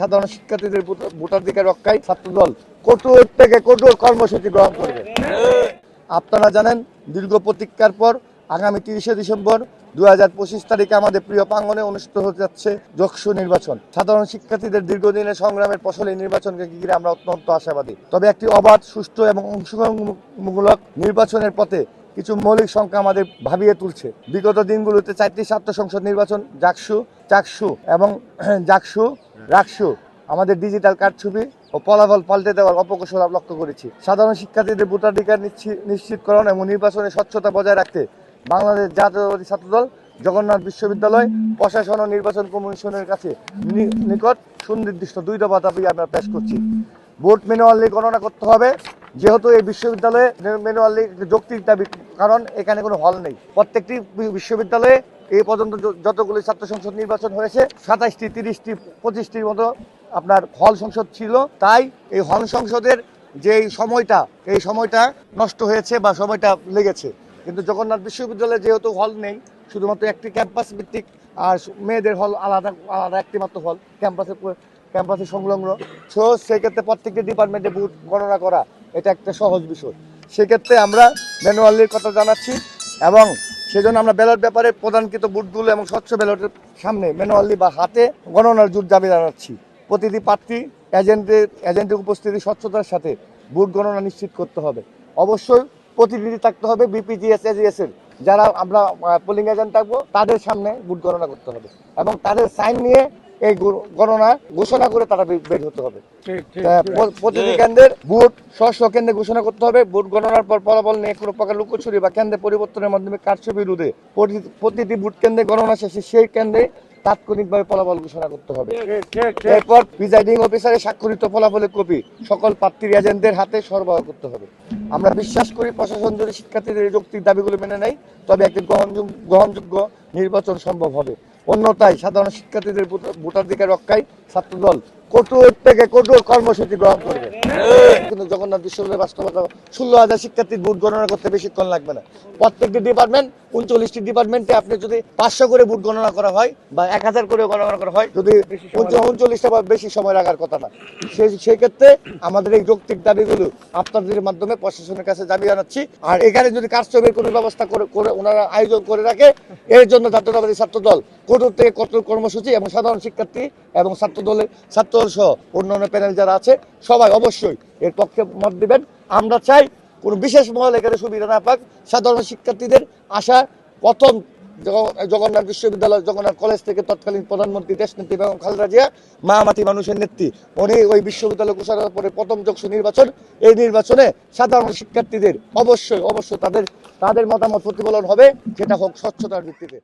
সাধারণ শিক্ষার্থীদের ভোটাধিকার রক্ষায় ছাত্রদল কঠোর থেকে কঠোর কর্মসূচি গ্রহণ করবে। আপনারা জানেন, দীর্ঘ প্রতীক্ষার পর আগামী 30শে ডিসেম্বর 2025 তারিখে আমাদের প্রিয় প্রাঙ্গণে অনুষ্ঠিত হতে যাচ্ছে যক্ষু নির্বাচন। সাধারণ শিক্ষার্থীদের দীর্ঘদিনের সংগ্রামের ফসল এই নির্বাচনকে ঘিরে আমরা অত্যন্ত আশাবাদী। তবে একটি অবাধ, সুষ্ঠু এবং অংশগ্রহণমূলক নির্বাচনের পথে কিছু মৌলিক সংখ্যা আমাদের ভাবিয়ে তুলছে। বিগত দিনগুলোতে 4টি ছাত্র সংসদ নির্বাচন, চাকসু এবং রাকসু আমাদের ডিজিটাল কারচুপি ও ফলাফল পাল্টে দেওয়ার অপকৌশল লক্ষ্য করেছি। সাধারণ শিক্ষার্থীদের ভোটাধিকার নিশ্চিতকরণ এবং নির্বাচনের স্বচ্ছতা বজায় রাখতে বাংলাদেশ জাতীয়তাবাদী ছাত্রদল জগন্নাথ বিশ্ববিদ্যালয় প্রশাসন ও নির্বাচন কমিশনের কাছে নিকট সুনির্দিষ্ট 2 দফা দাবি আমরা পেশ করছি। ভোট ম্যানুয়ালি গণনা করতে হবে, যেহেতু এই বিশ্ববিদ্যালয়ে ম্যানুয়ালি যৌক্তিক দাবি, কারণ এখানে কোনো হল নেই। প্রত্যেকটি বিশ্ববিদ্যালয়ে এই পর্যন্ত যতগুলি ছাত্র সংসদ নির্বাচন হয়েছে 27টি, 30টি, 25টির মতো আপনার হল সংসদ ছিল। তাই এই হল সংসদের যে এই সময়টা নষ্ট হয়েছে বা সময়টা লেগেছে। কিন্তু জগন্নাথ বিশ্ববিদ্যালয়ে যেহেতু হল নেই, শুধুমাত্র একটি ক্যাম্পাস ভিত্তিক, আর মেয়েদের হল আলাদা একটি মাত্র হল ক্যাম্পাসে সংলগ্ন। সেক্ষেত্রে প্রত্যেকটি ডিপার্টমেন্টে ভোট গণনা করা এটা একটা সহজ বিষয়। সেক্ষেত্রে আমরা ম্যানুয়ালির কথা জানাচ্ছি এবং সেজন্য আমরা ব্যালট ব্যাপারে প্রদানকৃত বুথগুলো এবং স্বচ্ছ ব্যালটের সামনে ম্যানুয়ালি বা হাতে গণনার জোর দাবি জানাচ্ছি। প্রতিটি প্রার্থী এজেন্টের উপস্থিতি স্বচ্ছতার সাথে ভোট গণনা নিশ্চিত করতে হবে। অবশ্যই প্রতিনিধি থাকতে হবে বিপিজিএস, এজিএস এর যারা আমরা পোলিং এজেন্ট থাকবো, তাদের সামনে ভোট গণনা করতে হবে এবং তাদের সাইন নিয়ে এই গণনা ঘোষণা করে তারা বের হতে হবে। প্রতিটি কেন্দ্রের ভোট স্ব কেন্দ্রে ঘোষণা করতে হবে। ভোট গণনার পর ফলাফল নিয়ে কোনো প্রকার লুকোচুরি বা কেন্দ্রে পরিবর্তনের মাধ্যমে কারচুপি রোধে প্রতিটি ভোট কেন্দ্রে গণনা শেষে সেই কেন্দ্রে তাৎক্ষণিকভাবে ফলাফল ঘোষণা করতে হবে। এরপর প্রিজাইডিং অফিসারের স্বাক্ষরিত ফলাফলের কপি সকল প্রার্থীর এজেন্টদের হাতে সরবরাহ করতে হবে। আমরা বিশ্বাস করি প্রশাসন যদি শিক্ষার্থীদের যৌক্তিক দাবিগুলো মেনে নেয়, তবে একটি গ্রহণযোগ্য নির্বাচন সম্ভব হবে। অন্যথায় সাধারণ শিক্ষার্থীদের ভোটাধিকার রক্ষায় ছাত্রদল কঠোর থেকে কঠোর কর্মসূচি গ্রহণ করবে। কিন্তু জগন্নাথ বিশ্ববিদ্যালয়ের বাস্তবতা 16,000 শিক্ষার্থীর ভোট গণনা করতে বেশিক্ষণ লাগবে না। প্রত্যেকটি ডিপার্টমেন্ট 39টি ডিপার্টমেন্টে আপনি যদি 500 করে ভোট গণনা করা হয় বা 1000 করে গণনা করা হয়, যদি 39টা বা বেশি সময় লাগার কথা না। সেই ক্ষেত্রে আমাদের এই যৌক্তিক দাবিগুলো আপনাদের মাধ্যমে প্রশাসনের কাছে দাবি জানাচ্ছি। আর এখানে যদি কারচুপির কোনো ব্যবস্থা করে ওনারা আয়োজন করে রাখে, এর জন্য জাতীয়তাবাদী ছাত্রদল কঠোর থেকে কঠোর কর্মসূচি এবং সাধারণ শিক্ষার্থী এবং ছাত্রদল সহ অন্যান্য প্যানেল যারা আছে সবাই অবশ্যই এর পক্ষে মত দিবেন। আমরা চাই কোনো বিশেষ মহল এখানে সুবিধা না পাক। সাধারণ শিক্ষার্থীদের আশা, প্রথম জগন্নাথ বিশ্ববিদ্যালয়, জগন্নাথ কলেজ থেকে তৎকালীন প্রধানমন্ত্রী দেশনেত্রী বেগম খালেদা জিয়া, মাটি মানুষের নেত্রী, উনি ওই বিশ্ববিদ্যালয় ঘোষণার পরে প্রথম যক্ষু নির্বাচন, এই নির্বাচনে সাধারণ শিক্ষার্থীদের অবশ্যই তাদের মতামত প্রতিফলন হবে, যেটা হোক স্বচ্ছতার ভিত্তিতে।